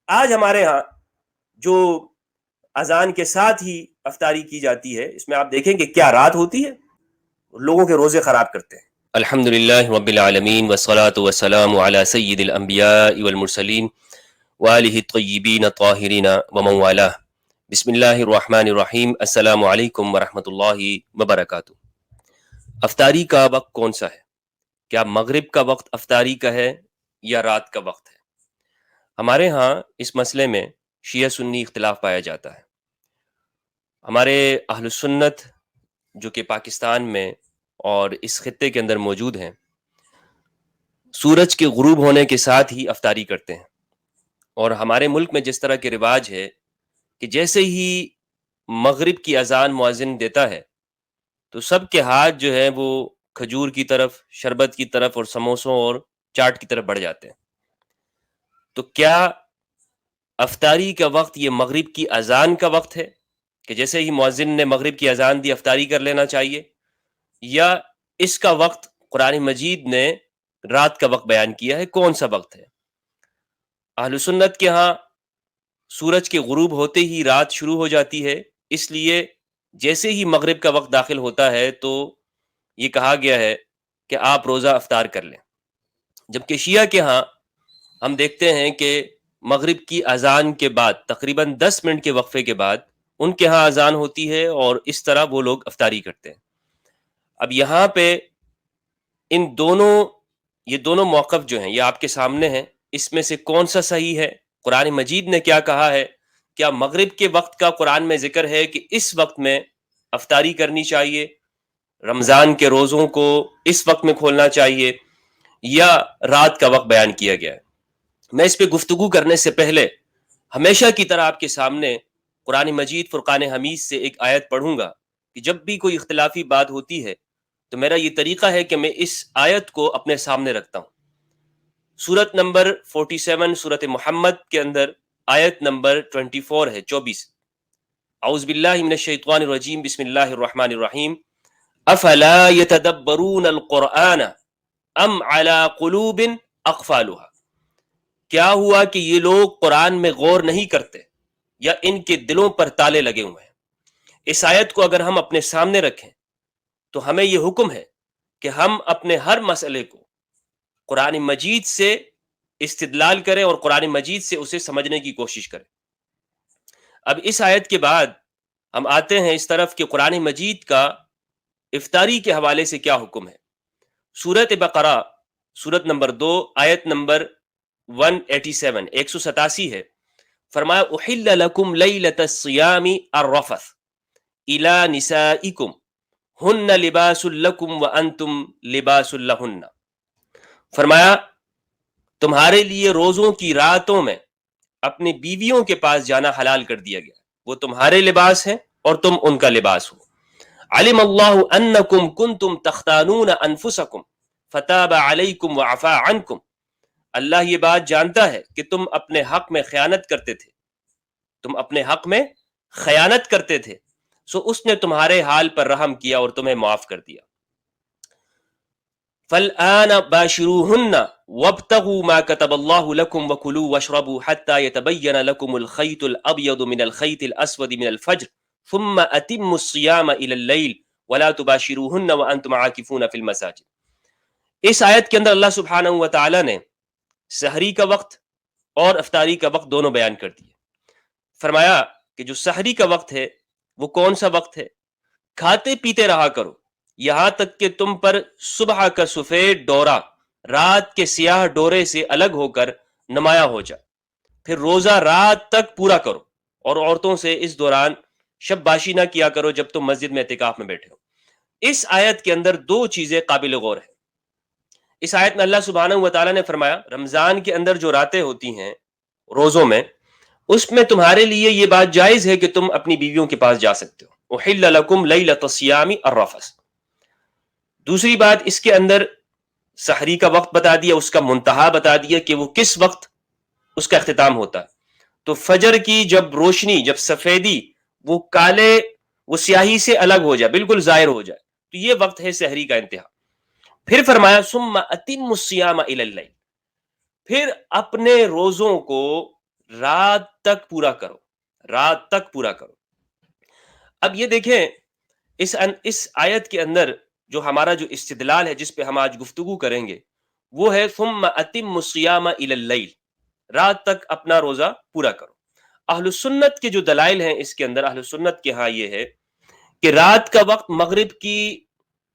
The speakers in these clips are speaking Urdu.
آج ہمارے ہاں جو اذان کے ساتھ ہی افطاری کی جاتی ہے، اس میں آپ دیکھیں کہ کیا رات ہوتی ہے، لوگوں کے روزے خراب کرتے ہیں۔ الحمد للہ رب العالمین والصلاة والسلام علی سید الانبیاء والمرسلین وآلہ الطیبین الطاہرین ومن والاه۔ بسم اللہ الرحمن الرحیم۔ السلام علیکم ورحمۃ اللہ وبرکاتہ۔ افطاری کا وقت کون سا ہے؟ کیا مغرب کا وقت افطاری کا ہے یا رات کا وقت ہے؟ ہمارے ہاں اس مسئلے میں شیعہ سنی اختلاف پایا جاتا ہے۔ ہمارے اہل سنت جو کہ پاکستان میں اور اس خطے کے اندر موجود ہیں، سورج کے غروب ہونے کے ساتھ ہی افطاری کرتے ہیں، اور ہمارے ملک میں جس طرح کے رواج ہے کہ جیسے ہی مغرب کی اذان مؤذن دیتا ہے تو سب کے ہاتھ جو ہے وہ کھجور کی طرف، شربت کی طرف اور سموسوں اور چاٹ کی طرف بڑھ جاتے ہیں۔ تو کیا افطاری کا وقت یہ مغرب کی اذان کا وقت ہے کہ جیسے ہی مؤذن نے مغرب کی اذان دی افطاری کر لینا چاہیے، یا اس کا وقت قرآن مجید نے رات کا وقت بیان کیا ہے؟ کون سا وقت ہے؟ اہل سنت کے ہاں سورج کے غروب ہوتے ہی رات شروع ہو جاتی ہے، اس لیے جیسے ہی مغرب کا وقت داخل ہوتا ہے تو یہ کہا گیا ہے کہ آپ روزہ افطار کر لیں۔ جبکہ شیعہ کے ہاں ہم دیکھتے ہیں کہ مغرب کی اذان کے بعد تقریباً 10 منٹ کے وقفے کے بعد ان کے ہاں اذان ہوتی ہے، اور اس طرح وہ لوگ افطاری کرتے ہیں۔ اب یہاں پہ یہ دونوں موقف جو ہیں یہ آپ کے سامنے ہیں، اس میں سے کون سا صحیح ہے؟ قرآن مجید نے کیا کہا ہے؟ کیا مغرب کے وقت کا قرآن میں ذکر ہے کہ اس وقت میں افطاری کرنی چاہیے، رمضان کے روزوں کو اس وقت میں کھولنا چاہیے، یا رات کا وقت بیان کیا گیا ہے؟ میں اس پہ گفتگو کرنے سے پہلے ہمیشہ کی طرح آپ کے سامنے قرآن مجید فرقان حمید سے ایک آیت پڑھوں گا کہ جب بھی کوئی اختلافی بات ہوتی ہے تو میرا یہ طریقہ ہے کہ میں اس آیت کو اپنے سامنے رکھتا ہوں۔ سورت نمبر 47 سورت محمد کے اندر آیت نمبر 24 ہے، 24۔ اعوذ باللہ من الشیطان الرجیم، بسم اللہ الرحمن الرحیم۔ افلا يتدبرون القرآن ام على قلوب اقفالها؟ کیا ہوا کہ یہ لوگ قرآن میں غور نہیں کرتے یا ان کے دلوں پر تالے لگے ہوئے ہیں؟ اس آیت کو اگر ہم اپنے سامنے رکھیں تو ہمیں یہ حکم ہے کہ ہم اپنے ہر مسئلے کو قرآن مجید سے استدلال کریں اور قرآن مجید سے اسے سمجھنے کی کوشش کریں۔ اب اس آیت کے بعد ہم آتے ہیں اس طرف کہ قرآن مجید کا افطاری کے حوالے سے کیا حکم ہے۔ سورت بقرہ سورت نمبر 2 آیت نمبر 187 187 ہے۔ فرمایا احل لکم لیلۃ الصیام الرفث الی نسائکم ہن لباس لکم وانتم لباس لہن۔ فرمایا تمہارے لیے روزوں کی راتوں میں اپنے بیویوں کے پاس جانا حلال کر دیا گیا، وہ تمہارے لباس ہیں اور تم ان کا لباس ہو۔ علم اللہ انکم کنتم تختانون انفسکم فتاب علیکم وعفا عنکم۔ اللہ یہ بات جانتا ہے کہ تم اپنے حق میں خیانت کرتے تھے، تم اپنے حق میں خیانت کرتے تھے، سو اس نے تمہارے حال پر رحم کیا اور تمہیں معاف کر دیا۔ فالآن باشروہن وابتغوا ما كتب اللہ لکم وکلوا واشربوا حتى يتبین لکم الخیط الابیض من الخیط الاسود من الفجر ثم اتموا الصیام الى اللیل ولا تباشروہن وانتم عاکفون فی المساجد۔ اس آیت کے اندر اللہ سبحانہ وتعالی نے سحری کا وقت اور افطاری کا وقت دونوں بیان کر دیے۔ فرمایا کہ جو سحری کا وقت ہے وہ کون سا وقت ہے؟ کھاتے پیتے رہا کرو یہاں تک کہ تم پر صبح کا سفید ڈورا رات کے سیاہ ڈورے سے الگ ہو کر نمایاں ہو جائے، پھر روزہ رات تک پورا کرو، اور عورتوں سے اس دوران شب باشی نہ کیا کرو جب تم مسجد میں اعتکاف میں بیٹھے ہو۔ اس آیت کے اندر دو چیزیں قابل غور ہیں۔ اس آیت میں اللہ سبحانہ وتعالی نے فرمایا رمضان کے اندر جو راتیں ہوتی ہیں روزوں میں، اس میں تمہارے لیے یہ بات جائز ہے کہ تم اپنی بیویوں کے پاس جا سکتے ہو۔ احل لکم لیلۃ الصیام الرفث۔ دوسری بات اس کے اندر سحری کا وقت بتا دیا، اس کا منتہا بتا دیا کہ وہ کس وقت اس کا اختتام ہوتا ہے۔ تو فجر کی جب روشنی، جب سفیدی وہ کالے وہ سیاہی سے الگ ہو جائے، بالکل ظاہر ہو جائے، تو یہ وقت ہے سحری کا انتہا۔ پھر فرمایا ثم اتموا الصیام الی اللیل، پھر اپنے روزوں کو رات تک پورا کرو، رات تک پورا کرو۔ اب یہ دیکھیں اس آیت کے اندر جو ہمارا جو استدلال ہے، جس پہ ہم آج گفتگو کریں گے، وہ ہے ثم اتم الصیام الی اللیل، رات تک اپنا روزہ پورا کرو۔ اہل سنت کے جو دلائل ہیں اس کے اندر، اہل سنت کے ہاں یہ ہے کہ رات کا وقت مغرب کی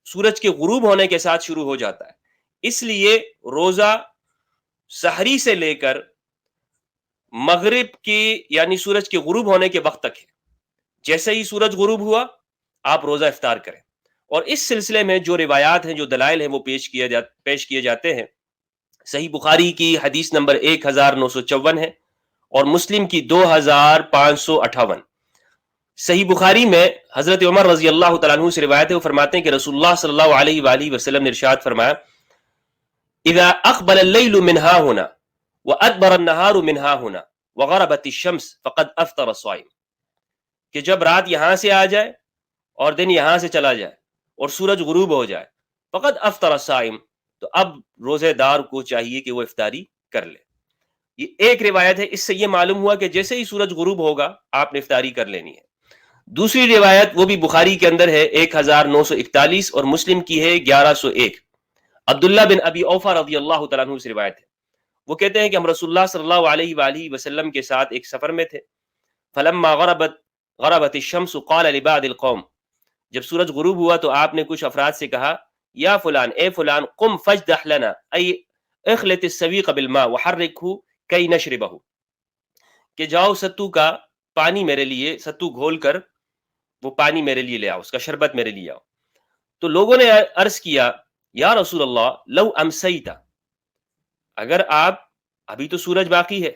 سورج کے غروب ہونے کے ساتھ شروع ہو جاتا ہے، اس لیے روزہ سحری سے لے کر مغرب کی یعنی سورج کے غروب ہونے کے وقت تک ہے۔ جیسے ہی سورج غروب ہوا آپ روزہ افطار کریں۔ اور اس سلسلے میں جو روایات ہیں، جو دلائل ہیں، وہ پیش کیے جاتے ہیں۔ صحیح بخاری کی حدیث نمبر 1954 ہے اور مسلم کی 2558۔ صحیح بخاری میں حضرت عمر رضی اللہ تعالیٰ عنہ سے روایت ہے، وہ فرماتے ہیں کہ رسول اللہ صلی اللہ علیہ وآلہ وسلم نے ارشاد فرمایا اذا اقبل اللیل من ها هنا وادبر النهار من ها هنا وغربت الشمس فقد افطر الصائم، کہ جب رات یہاں سے آ جائے اور دن یہاں سے چلا جائے اور سورج غروب ہو جائے، فقد افطر الصائم، تو اب روزے دار کو چاہیے کہ وہ افطاری کر لے۔ یہ ایک روایت ہے، اس سے یہ معلوم ہوا کہ جیسے ہی سورج غروب ہوگا آپ نے افطاری کر لینی ہے۔ دوسری روایت وہ بھی بخاری کے اندر ہے 1941 اور مسلم کی ہے 1101۔ عبداللہ بن ابی اوفا رضی اللہ تعالیٰ عنہ سے روایت ہے، وہ کہتے ہیں کہ ہم رسول اللہ صلی اللہ علیہ وآلہ وسلم کے ساتھ ایک سفر میں تھے۔ فلما غربت الشمس قال لبعض القوم، جب سورج غروب ہوا تو آپ نے کچھ افراد سے کہا یا فلان، اے فلان، قم فاجدح لنا ای اخلط السویق بالماء وحرکہ کی نشربہ، کہ جاؤ ستو کا پانی میرے لیے، ستو گھول کر وہ پانی میرے لیے لے آؤ، اس کا شربت میرے لیے آؤ۔ تو لوگوں نے عرض کیا یا رسول اللہ لو امسیتا، اگر آپ، ابھی تو سورج باقی ہے،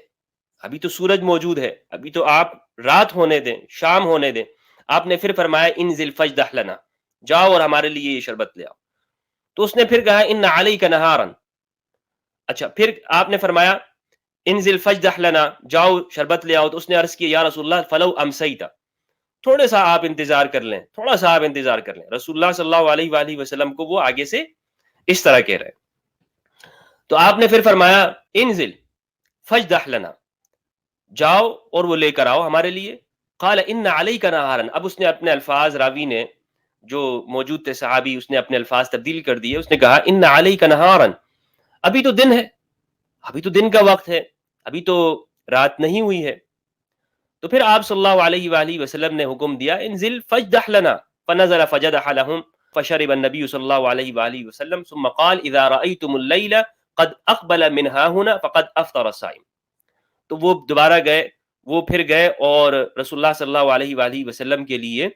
ابھی تو سورج موجود ہے، ابھی تو آپ رات ہونے دیں، شام ہونے دیں۔ آپ نے پھر فرمایا انزل فاجدح لنا، جاؤ اور ہمارے لیے یہ شربت لے آؤ۔ تو اس نے پھر کہا ان علیک نہارا، اچھا پھر آپ نے فرمایا انزل فاجدح لنا، جاؤ شربت لے آؤ۔ تو اس نے عرض کیا یا رسول اللہ فلو امسیتا، تھوڑا سا آپ انتظار کر لیں، تھوڑا سا آپ انتظار کر لیں۔ رسول اللہ صلی اللہ علیہ وآلہ وسلم کو وہ آگے سے اس طرح کہہ رہے ہیں۔ تو آپ نے پھر فرمایا انزل فاجدح لنا، جاؤ اور وہ لے کر آؤ ہمارے لیے۔ قال ان علیک نہارا، اب اس نے اپنے الفاظ، راوی نے جو موجود تھے صحابی، اس نے اپنے الفاظ تبدیل کر دیے، اس نے کہا ان علیک نہارا، ابھی تو دن ہے، ابھی تو دن کا وقت ہے، ابھی تو رات نہیں ہوئی ہے۔ تو پھر آپ صلی اللہ علیہ وآلہ وسلم نے حکم دیا انزل فاجدح لنا، فنزل فجدح لهم فشرب النبی صلی اللہ علیہ وآلہ وسلم ثم قال اذا رأيتم اللیل قد اقبل من ها هنا فقد افطر الصائم۔ تو وہ دوبارہ گئے، وہ پھر گئے اور رسول اللہ صلی اللہ علیہ وآلہ وسلم کے لیے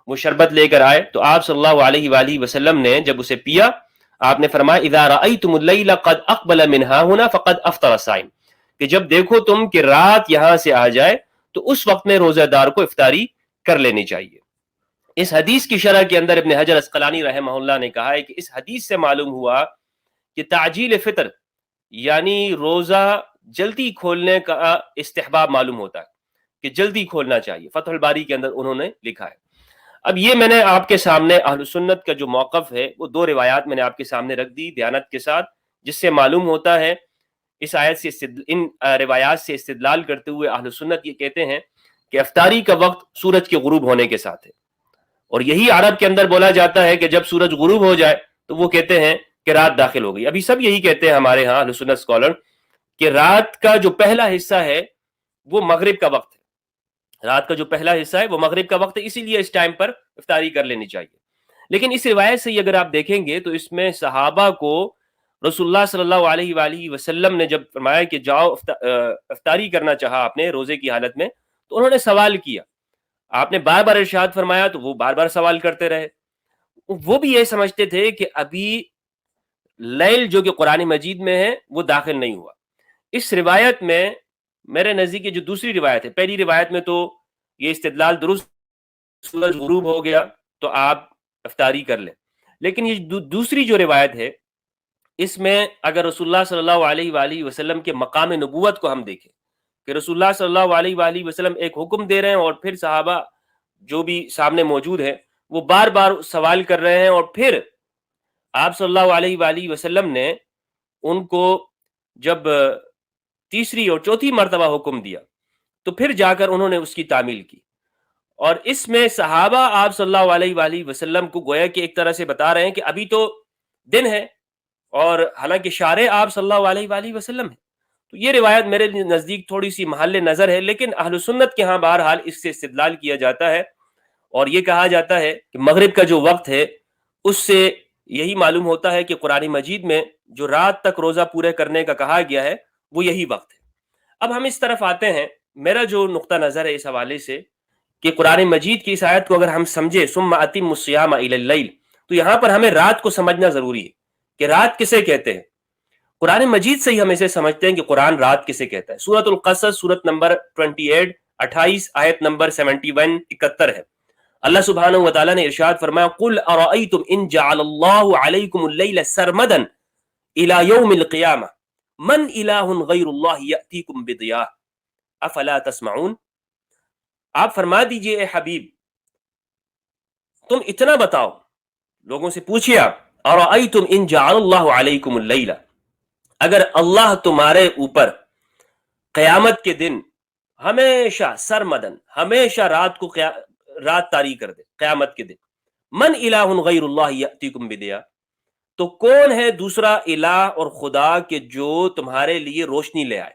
وہ شربت لے کر آئے۔ تو آپ صلی اللہ علیہ وآلہ وسلم نے جب اسے پیا، آپ نے فرمایا اذا رأيتم اللیل قد اقبل من ها هنا فقد افطر الصائم، کہ جب دیکھو تم کہ رات یہاں سے آ جائے تو اس وقت میں روزہ دار کو افطاری کر لینی چاہیے۔ اس حدیث کی شرح کے اندر ابن حجر عسقلانی رحمہ اللہ نے کہا ہے کہ اس حدیث سے معلوم ہوا کہ تعجیل فطر یعنی روزہ جلدی کھولنے کا استحباب معلوم ہوتا ہے، کہ جلدی کھولنا چاہیے۔ فتح الباری کے اندر انہوں نے لکھا ہے۔ اب یہ میں نے آپ کے سامنے اہل سنت کا جو موقف ہے وہ دو روایات میں نے آپ کے سامنے رکھ دی دیانت کے ساتھ، جس سے معلوم ہوتا ہے اس آیت سے ان روایات سے استدلال کرتے ہوئے اہل سنت یہ کہتے ہیں کہ افطاری کا وقت سورج کے غروب ہونے کے ساتھ ہے، اور یہی عرب کے اندر بولا جاتا ہے کہ جب سورج غروب ہو جائے تو وہ کہتے ہیں کہ رات داخل ہو گئی۔ ابھی سب یہی کہتے ہیں ہمارے ہاں اہل سنت اسکالر کہ رات کا جو پہلا حصہ ہے وہ مغرب کا وقت ہے، رات کا جو پہلا حصہ ہے وہ مغرب کا وقت ہے، اسی لیے اس ٹائم پر افطاری کر لینی چاہیے۔ لیکن اس روایت سے اگر آپ دیکھیں گے تو اس میں صحابہ کو رسول اللہ صلی اللہ علیہ وآلہ وسلم نے جب فرمایا کہ جاؤ افطاری کرنا چاہا آپ نے روزے کی حالت میں، تو انہوں نے سوال کیا، آپ نے بار بار ارشاد فرمایا تو وہ بار بار سوال کرتے رہے۔ وہ بھی یہ سمجھتے تھے کہ ابھی لیل جو کہ قرآن مجید میں ہے وہ داخل نہیں ہوا۔ اس روایت میں میرے نزدیک جو دوسری روایت ہے، پہلی روایت میں تو یہ استدلال درست، سورج غروب ہو گیا تو آپ افطاری کر لیں، لیکن یہ دوسری جو روایت ہے اس میں اگر رسول اللہ صلی اللہ علیہ وآلہ وسلم کے مقام نبوت کو ہم دیکھیں کہ رسول اللہ صلی اللہ علیہ وآلہ وسلم ایک حکم دے رہے ہیں اور پھر صحابہ جو بھی سامنے موجود ہیں وہ بار بار سوال کر رہے ہیں، اور پھر آپ صلی اللہ علیہ وآلہ وسلم نے ان کو جب تیسری اور چوتھی مرتبہ حکم دیا تو پھر جا کر انہوں نے اس کی تعمیل کی. اور اس میں صحابہ آپ صلی اللہ علیہ وآلہ وسلم کو گویا کہ ایک طرح سے بتا رہے ہیں کہ ابھی تو دن ہے، اور حالانکہ شارع آپ صلی اللہ علیہ وآلہ وسلم ہے. تو یہ روایت میرے نزدیک تھوڑی سی محل نظر ہے، لیکن اہل سنت کے ہاں بہرحال اس سے استدلال کیا جاتا ہے، اور یہ کہا جاتا ہے کہ مغرب کا جو وقت ہے اس سے یہی معلوم ہوتا ہے کہ قرآن مجید میں جو رات تک روزہ پورے کرنے کا کہا گیا ہے وہ یہی وقت ہے. اب ہم اس طرف آتے ہیں. میرا جو نقطہ نظر ہے اس حوالے سے کہ قرآن مجید کی اس آیت کو اگر ہم سمجھے ثم اتم الصیام الی اللیل، تو یہاں پر ہمیں رات کو سمجھنا ضروری ہے کہ رات کسے کہتے ہیں. قرآن مجید سے ہی ہم اسے سمجھتے ہیں کہ قرآن رات کسے کہتا ہے. سورۃ القصص سورت نمبر 28 28 آیت نمبر 71 71 ہے. اللہ سبحانہ و تعالیٰ نے ارشاد فرمایا قل ارأیتم ان جعل اللہ علیکم اللیل سرمدا الی یوم القیامہ من الہ غیر اللہ یأتیکم بضیاء افلا تسمعون. آپ فرما دیجئے اے حبیب، تم اتنا بتاؤ، لوگوں سے پوچھئے آپ، ارأیتم ان جعل اللہ علیکم اللیل، اگر اللہ تمہارے اوپر قیامت کے دن ہمیشہ سرمدن ہمیشہ رات طاری کر دے، قیامت کے دن، من الہ غیر اللہ یأتیکم بضیاء، تو کون ہے دوسرا الہ اور خدا کہ جو تمہارے لیے روشنی لے آئے.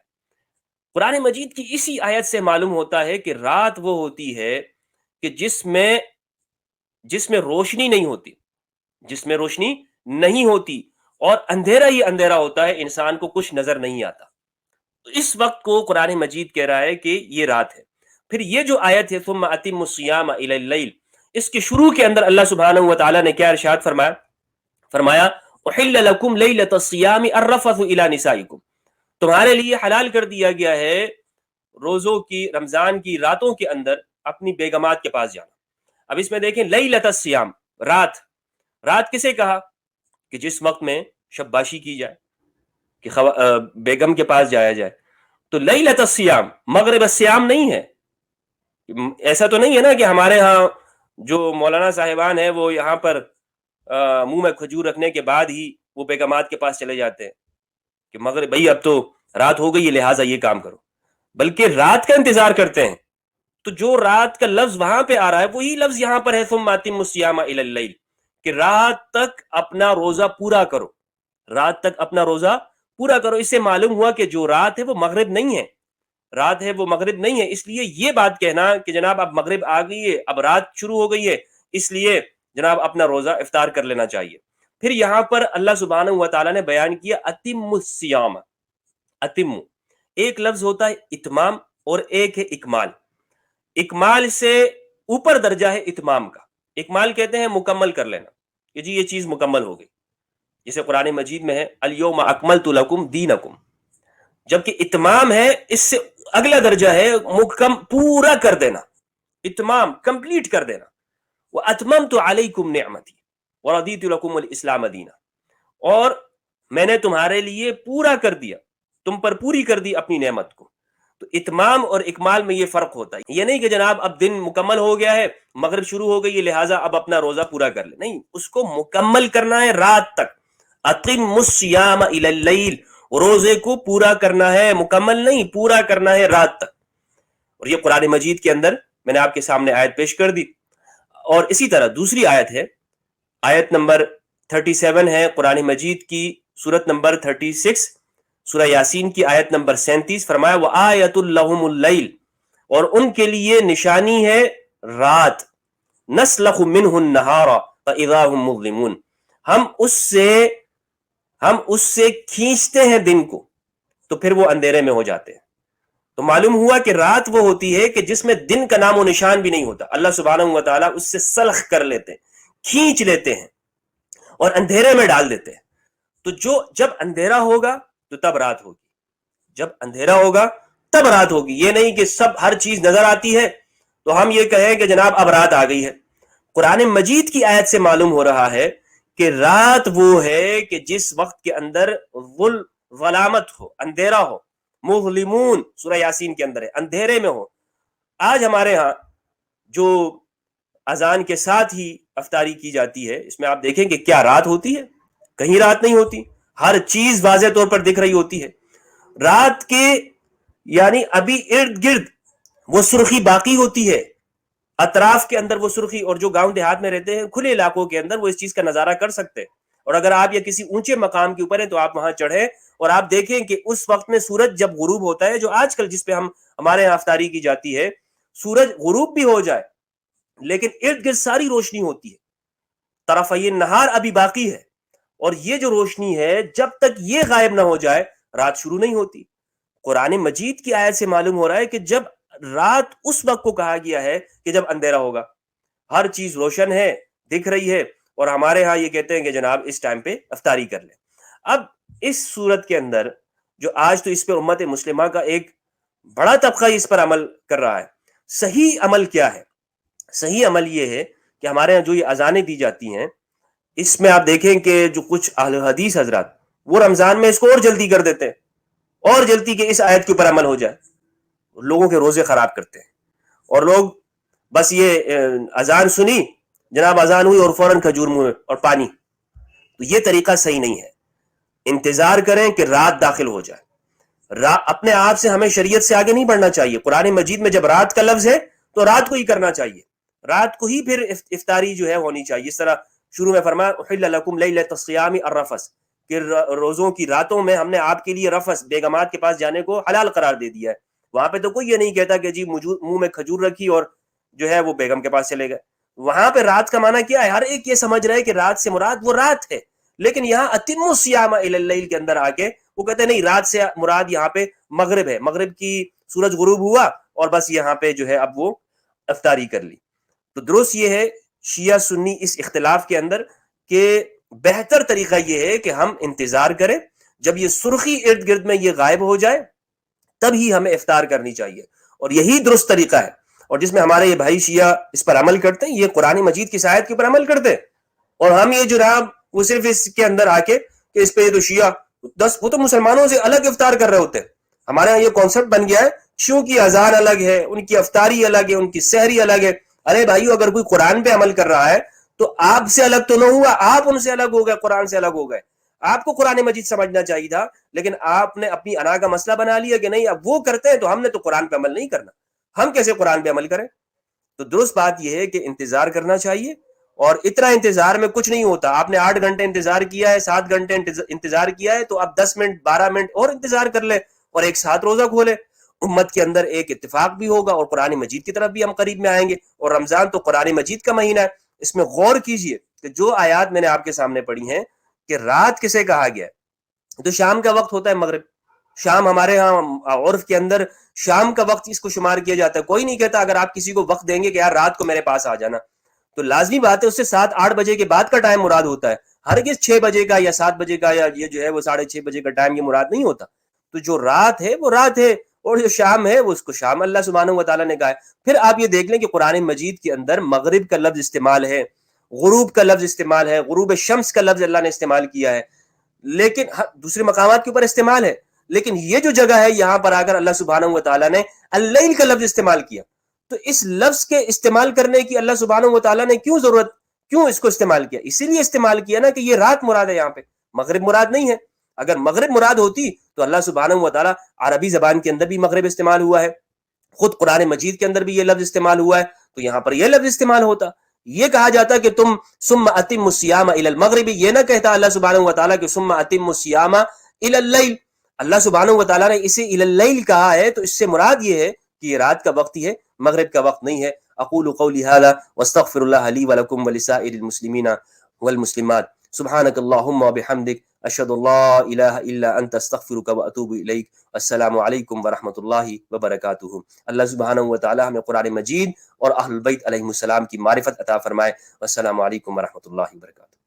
قرآن مجید کی اسی آیت سے معلوم ہوتا ہے کہ رات وہ ہوتی ہے کہ جس میں روشنی نہیں ہوتی، جس میں روشنی نہیں ہوتی اور اندھیرا ہی اندھیرا ہوتا ہے، انسان کو کچھ نظر نہیں آتا. تو اس وقت کو قرآن مجید کہہ رہا ہے کہ یہ رات ہے. پھر یہ جو آیت ہے ثم اتم الصیام الی اللیل، اس کے شروع کے اندر اللہ سبحانہ و تعالیٰ نے کیا ارشاد فرمایا احل لکم لیلۃ الصیام الرفث الی نسائکم، تمہارے لیے حلال کر دیا گیا ہے روزوں کی، رمضان کی راتوں کے اندر اپنی بیگمات کے پاس جانا. اب اس میں دیکھیں لیلۃ الصیام، رات کسے کہا کہ جس وقت میں شباشی کی جائے، کہ بیگم کے پاس جایا جائے. تو لیلۃ الصیام مغرب الصیام نہیں ہے. ایسا تو نہیں ہے نا کہ ہمارے ہاں جو مولانا صاحبان ہیں وہ یہاں پر منہ میں کھجور رکھنے کے بعد ہی وہ بیگمات کے پاس چلے جاتے ہیں کہ مغرب بھائی اب تو رات ہو گئی ہے لہٰذا یہ کام کرو، بلکہ رات کا انتظار کرتے ہیں. تو جو رات کا لفظ وہاں پہ آ رہا ہے وہی لفظ یہاں پر ہے ثم اتم الصیام الی اللیل، کہ رات تک اپنا روزہ پورا کرو، رات تک اپنا روزہ پورا کرو. اس سے معلوم ہوا کہ جو رات ہے وہ مغرب نہیں ہے، رات ہے وہ مغرب نہیں ہے. اس لیے یہ بات کہنا کہ جناب اب مغرب آ گئی ہے، اب رات شروع ہو گئی ہے، اس لیے جناب اپنا روزہ افطار کر لینا چاہیے. پھر یہاں پر اللہ سبحانہ و تعالیٰ نے بیان کیا اتم الصیام. اتم ایک لفظ ہوتا ہے اتمام اور ایک ہے اکمال. اکمال سے اوپر درجہ ہے اتمام کا. اکمال کہتے ہیں مکمل کر لینا کہ جی یہ چیز مکمل ہو گئی، جسے قرآن مجید میں ہے الیوم اکملت لکم دینکم. جبکہ اتمام ہے اس سے اگلا درجہ ہے پورا کر دینا، اتمام کمپلیٹ کر دینا. واتممت علیکم نعمتی ورضیت لکم الاسلام دینا، اور میں نے تمہارے لیے پورا کر دیا، تم پر پوری کر دی اپنی نعمت کو. تو اتمام اور اکمال میں یہ فرق ہوتا ہے. یہ نہیں کہ جناب اب دن مکمل ہو گیا ہے، مغرب شروع ہو گئی ہے لہٰذا اب اپنا روزہ پورا کر لے، نہیں، اس کو مکمل کرنا ہے رات تک. اتم الصیام الی اللیل، روزے کو پورا کرنا ہے، مکمل نہیں، پورا کرنا ہے رات تک. اور یہ قرآن مجید کے اندر میں نے آپ کے سامنے آیت پیش کر دی. اور اسی طرح دوسری آیت ہے، آیت نمبر 37 ہے قرآن مجید کی سورت نمبر 36 سورہ یاسین کی آیت نمبر 37. فرمایا وآیۃ لہم اللیل، اور ان کے لیے نشانی ہے رات، نسلخ منہ النہار فاذا هم مظلمون، ہم اس سے کھینچتے ہیں دن کو تو پھر وہ اندھیرے میں ہو جاتے ہیں. تو معلوم ہوا کہ رات وہ ہوتی ہے کہ جس میں دن کا نام و نشان بھی نہیں ہوتا. اللہ سبحانہ و تعالیٰ اس سے سلخ کر لیتے ہیں، کھینچ لیتے ہیں اور اندھیرے میں ڈال دیتے ہیں. تو جب اندھیرا ہوگا تو تب رات ہوگی، جب اندھیرا ہوگا تب رات ہوگی. یہ نہیں کہ سب ہر چیز نظر آتی ہے تو ہم یہ کہیں کہ جناب اب رات آ گئی ہے. قرآن مجید کی آیت سے معلوم ہو رہا ہے کہ رات وہ ہے کہ جس وقت کے اندر ظلامت ہو، اندھیرا ہو. مظلمون سورہ یاسین کے اندر ہے، اندھیرے میں ہو. آج ہمارے ہاں جو اذان کے ساتھ ہی افطاری کی جاتی ہے، اس میں آپ دیکھیں کہ کیا رات ہوتی ہے؟ کہیں رات نہیں ہوتی، ہر چیز واضح طور پر دکھ رہی ہوتی ہے. رات کے یعنی ابھی ارد گرد وہ سرخی باقی ہوتی ہے، اطراف کے اندر وہ سرخی، اور جو گاؤں دیہات میں رہتے ہیں کھلے علاقوں کے اندر وہ اس چیز کا نظارہ کر سکتے ہیں. اور اگر آپ یا کسی اونچے مقام کے اوپر ہیں تو آپ وہاں چڑھیں اور آپ دیکھیں کہ اس وقت میں سورج جب غروب ہوتا ہے، جو آج کل جس پہ ہمارے یہاں افطاری کی جاتی ہے، سورج غروب بھی ہو جائے لیکن ارد گرد ساری روشنی ہوتی ہے، طرفی نہار ابھی باقی ہے، اور یہ جو روشنی ہے جب تک یہ غائب نہ ہو جائے رات شروع نہیں ہوتی. قرآن مجید کی آیت سے معلوم ہو رہا ہے کہ جب رات اس وقت کو کہا گیا ہے کہ جب اندھیرا ہوگا، ہر چیز روشن ہے، دکھ رہی ہے، اور ہمارے ہاں یہ کہتے ہیں کہ جناب اس ٹائم پہ افطاری کر لیں. اب اس صورت کے اندر جو آج تو اس پہ امت مسلمہ کا ایک بڑا طبقہ اس پر عمل کر رہا ہے، صحیح عمل کیا ہے؟ صحیح عمل یہ ہے کہ ہمارے ہاں جو یہ اذانیں دی جاتی ہیں، اس میں آپ دیکھیں کہ جو کچھ اہل حدیث حضرات وہ رمضان میں اس کو اور جلدی کر دیتے ہیں، اور جلدی کہ اس آیت کے اوپر عمل ہو جائے، لوگوں کے روزے خراب کرتے ہیں. اور لوگ بس یہ اذان سنی جناب، اذان ہوئی اور فوراً کھجور منہ میں اور پانی. تو یہ طریقہ صحیح نہیں ہے. انتظار کریں کہ رات داخل ہو جائے. اپنے آپ سے ہمیں شریعت سے آگے نہیں بڑھنا چاہیے. قرآن مجید میں جب رات کا لفظ ہے تو رات کو ہی کرنا چاہیے، رات کو ہی پھر افطاری جو ہے ہونی چاہیے. اس طرح شروع میں فرمایا احل لکم لیلۃ الصیام الرفث، کہ روزوں کی راتوں میں ہم نے آپ کے لیے رفث، بیگمات کے پاس جانے کو حلال قرار دے دیا ہے. وہاں پہ تو کوئی یہ نہیں کہتا کہ جی منہ میں کھجور رکھی اور جو ہے وہ بیگم کے پاس چلے گئے. وہاں پہ رات کا معنی کیا ہے؟ ہر ایک یہ سمجھ رہا ہے کہ رات سے مراد وہ رات ہے، لیکن یہاں اتم الصیام الی اللیل کے اندر آ کے وہ کہتے ہیں نہیں، رات سے مراد یہاں پہ مغرب ہے، مغرب کی سورج غروب ہوا اور بس یہاں پہ جو ہے اب وہ افطاری کر لی. تو درست یہ ہے شیعہ سنی اس اختلاف کے اندر کہ بہتر طریقہ یہ ہے کہ ہم انتظار کریں، جب یہ سرخی ارد گرد میں یہ غائب ہو جائے تب ہی ہمیں افطار کرنی چاہیے، اور یہی درست طریقہ ہے. اور جس میں ہمارے یہ بھائی شیعہ اس پر عمل کرتے ہیں، یہ قرآن مجید کی آیت کے اوپر عمل کرتے ہیں، اور ہم یہ جناب وہ صرف اس کے اندر آ کے کہ اس پہ تو شیعہ وہ تو مسلمانوں سے الگ افطار کر رہے ہوتے ہیں. ہمارے یہاں یہ کانسیپٹ بن گیا ہے شیعوں کی اذان الگ ہے، ان کی افطاری الگ ہے، ان کی سحری الگ ہے. ارے بھائیو، اگر کوئی قرآن پہ عمل کر رہا ہے تو آپ سے الگ تو نہ ہوا، آپ ان سے الگ ہو گئے، قرآن سے الگ ہو گئے. آپ کو قرآن مجید سمجھنا چاہیے تھا، لیکن آپ نے اپنی انا کا مسئلہ بنا لیا کہ نہیں اب وہ کرتے ہیں تو ہم نے تو قرآن پہ عمل نہیں کرنا، ہم کیسے قرآن پہ عمل کریں؟ تو درست بات یہ ہے کہ انتظار کرنا چاہیے، اور اتنا انتظار میں کچھ نہیں ہوتا. آپ نے 8 گھنٹے انتظار کیا ہے، 7 گھنٹے انتظار کیا ہے، تو اب 10 منٹ 12 منٹ اور انتظار کر لے اور ایک ساتھ روزہ کھولے. امت کے اندر ایک اتفاق بھی ہوگا اور قرآن مجید کی طرف بھی ہم قریب میں آئیں گے. اور رمضان تو قرآن مجید کا مہینہ ہے. اس میں غور کیجئے کہ جو آیات میں نے آپ کے سامنے پڑھی ہیں کہ رات کسے کہا گیا ہے، تو شام کا وقت ہوتا ہے مغرب. شام ہمارے ہاں عرف کے اندر شام کا وقت اس کو شمار کیا جاتا ہے. کوئی نہیں کہتا اگر آپ کسی کو وقت دیں گے کہ یار رات کو میرے پاس آ جانا، تو لازمی بات ہے اس سے 7-8 بجے کے بعد کا ٹائم مراد ہوتا ہے، ہرگز 6 بجے کا یا 7 بجے کا یا یہ جو ہے وہ 6:30 بجے کا ٹائم یہ مراد نہیں ہوتا. تو جو رات ہے وہ رات ہے، اور جو شام ہے وہ اس کو شام اللہ سبحانہ و تعالیٰ نے کہا ہے. پھر آپ یہ دیکھ لیں کہ قرآن مجید کے اندر مغرب کا لفظ استعمال ہے، غروب کا لفظ استعمال ہے، غروب شمس کا لفظ اللہ نے استعمال کیا ہے، لیکن دوسرے مقامات کے اوپر استعمال ہے. لیکن یہ جو جگہ ہے یہاں پر آ کر اللہ سبحانہ و تعالیٰ نے اللیل کا لفظ استعمال کیا. تو اس لفظ کے استعمال کرنے کی اللہ سبحانہ و تعالیٰ نے کیوں اس کو استعمال کیا؟ اسی لیے استعمال کیا نا کہ یہ رات مراد ہے، یہاں پہ مغرب مراد نہیں ہے. اگر مغرب مراد ہوتی تو اللہ سبحانہ و تعالیٰ عربی زبان کے اندر بھی مغرب استعمال ہوا ہے، خود قرآن مجید کے اندر بھی یہ لفظ استعمال ہوا ہے، تو یہاں پر یہ لفظ استعمال ہوتا. یہ کہا جاتا کہ تم ثم اتم الصیام الی المغرب، یہ نہ کہتا اللہ سبحانہ و تعالیٰ کہ ثم اتم الصیام الی اللیل. اللہ سبحانہ و تعالیٰ نے اسے الی اللیل کہا ہے تو اس سے مراد یہ ہے کہ یہ رات کا وقت ہی ہے، مغرب کا وقت نہیں ہے. اقول قولی هذا واستغفر الله لي ولكم ولسائر المسلمين والمسلمات. سبحانك اللهم وبحمدك اشهد ان لا اله الا انت استغفرك واتوب اليك. السلام علیکم ورحمۃ اللہ وبرکاتہ. اللہ سبحانہ و تعالی ہمیں قرآن مجید اور اہل البیت علیہ السلام کی معرفت عطا فرمائے. والسلام علیکم ورحمۃ اللہ وبرکاتہ.